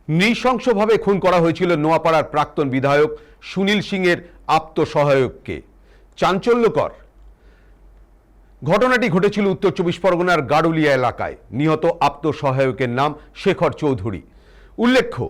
নৃশংসভাবে খুন করা হয়েছিল নোয়াপাড়ার প্রাক্তন বিধায়ক সুনীল সিংয়ের আত্মসহায়ককে। চাঞ্চল্যকর ঘটনাটি ঘটেছিল উত্তর চব্বিশ পরগনার গারুলিয়া এলাকায়। নিহত আত্মসহায়কের নাম শেখর চৌধুরী। উল্লেখ্য,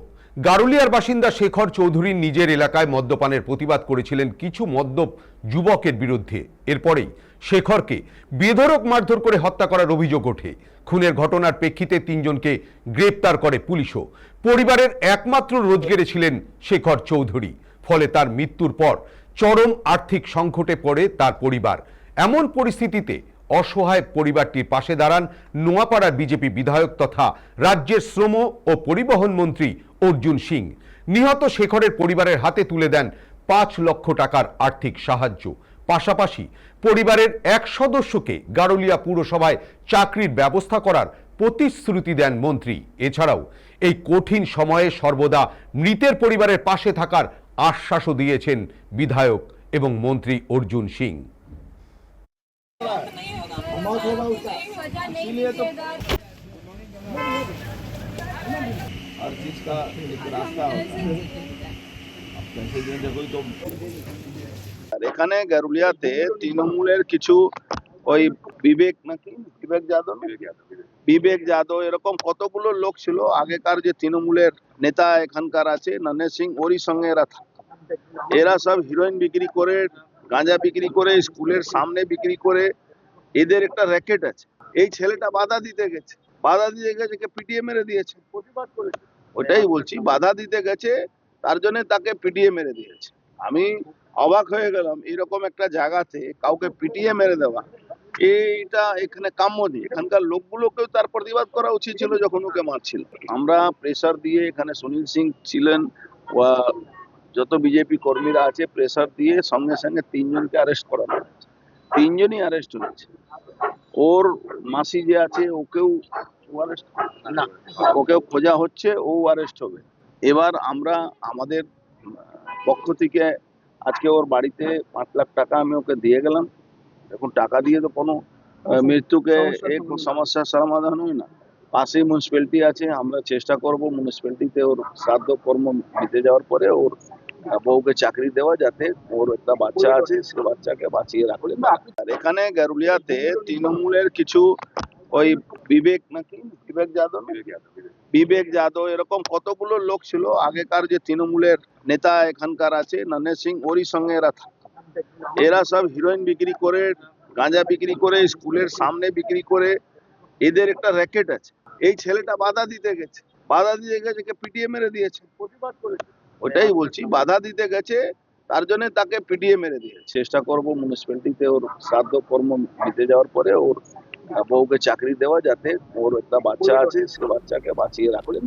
গারুলিয়ার বাসিন্দা শেখর চৌধুরী নিজের এলাকায় মদ্যপানের প্রতিবাদ করেছিলেন কিছু মদ্যপ যুবকের বিরুদ্ধে। এরপরেই শেখরকে বেধড়ক মারধর করে হত্যা করার অভিযোগ ওঠে। খুনের ঘটনার প্রেক্ষিতে 3 জনকে গ্রেপ্তার করে পুলিশও। পরিবারের একমাত্র রোজগারে ছিলেন শেখর চৌধুরী। ফলে তার মৃত্যুর পর চরম আর্থিক সংকটে পড়ে তার পরিবার। এমন পরিস্থিতিতে অসহায় পরিবারটির পাশে দাঁড়ান নোয়াপাড়ার বিজেপি বিধায়ক তথা রাজ্যের শ্রম ও পরিবহন মন্ত্রী অর্জুন সিং। নিহত শেখরের পরিবারের হাতে তুলে দেন 5 লক্ষ টাকার আর্থিক সাহায্য। পাশাপাশি পরিবারের এক সদস্যকে গারুলিয়া পুরসভায় চাকরির ব্যবস্থা করার প্রতিশ্রুতি দেন মন্ত্রী। এছাড়াও এই কঠিন সময়ে সর্বদা মৃতের পরিবারের পাশে থাকার আশ্বাসও দিয়েছেন বিধায়ক এবং মন্ত্রী অর্জুন সিং। हर चीज का एक रास्ता होता है। अब कैसे दिन देखो तो এখানে গারুলিয়াতে তৃণমূলের কিছু ওই বিবেক নাকি বিবেক যাদব এরকম কতগুলো লোক ছিল আগেকার যে তৃণমূলের নেতা এখানকার আছে নন্হে সিং, ওরই সঙ্গে এরা থাকতো। এরা সব হিরোইন বিক্রি করে, গাঁজা বিক্রি করে, স্কুলের সামনে বিক্রি করে, এদের একটা র্যাকেট আছে। এই ছেলেটা বাধা দিতে গেছে কে পিটিয়ে মেরে দিয়েছে। প্রতিবাদ করেছে, ওটাই বলছি, বাধা দিতে গেছে তার জন্য তাকে পিটিয়ে মেরে দিয়েছে। আমি অবাক হয়ে গেলাম, এরকম একটা জায়গাতে কাউকে পিটিয়ে মেরে দেওয়া এইটা এখানে কাম্য নেই। এখানকার লোকগুলোকেও তার প্রতিবাদ করা উচিত ছিল যখন ওকে মারছিল। আমরা প্রেসার দিয়ে, এখানে সুনীল সিং ছিলেন, যত বিজেপি কর্মীরা আছে, প্রেসার দিয়ে সঙ্গে সঙ্গে 3 জনকে অ্যারেস্ট করানো হয়েছে। 3 জনই অ্যারেস্ট হয়েছে। ওর মাসি যে আছে ওকেও খোঁজা হচ্ছে, ও অ্যারেস্ট হবে। এবার আমরা আমাদের পক্ষ থেকে আজকে ওর বাড়িতে 5 লাখ টাকা আমি ওকে দিয়ে গেলাম। এখন টাকা দিয়ে তো কোনো মৃত্যুকে এক সমস্যার সমাধান হয় না। পাশেই মিউনিসিপ্যালিটি আছে, আমরা চেষ্টা করব মিউনিসিপ্যালিটিতে ওর শ্রাদ্ধ কর্ম দিতে যাওয়ার পরে ওর বউকে চাকরি দেওয়া, যাতে ওর একটা বাচ্চা আছে সে বাচ্চাকে বাঁচিয়ে রাখলে। আর এখানে গারুলিয়াতে তৃণমূলের কিছু ওই বিবেক নাকি বিবেক যাদব এরকম কতগুলো লোক ছিল আগেকার যে তৃণমূলের নেতা এখানকার আছে নন্হে সিং, ওরই সঙ্গে এরা থাকতো। এরা সব হিরোইন বিক্রি করে, গাঁজা বিক্রি করে, স্কুলের সামনে বিক্রি করে, এদের একটা র্যাকেট আছে। এই ছেলেটা বাধা দিতে গেছে কে পিটিয়ে মেরে দিয়েছে। প্রতিবাদ করেছে, ওটাই বলছি, বাধা দিতে গেছে তার জন্য তাকে পিটিয়ে মেরে দিয়েছে। চেষ্টা করব মিউনিসিপ্যালিটিতে ওর শ্রাদ্ধ কর্ম দিতে যাওয়ার পরে ওর বউকে চাকরি দেওয়া, যাতে ওর একটা বাচ্চা আছে সে বাচ্চাকে বাঁচিয়ে রাখলে।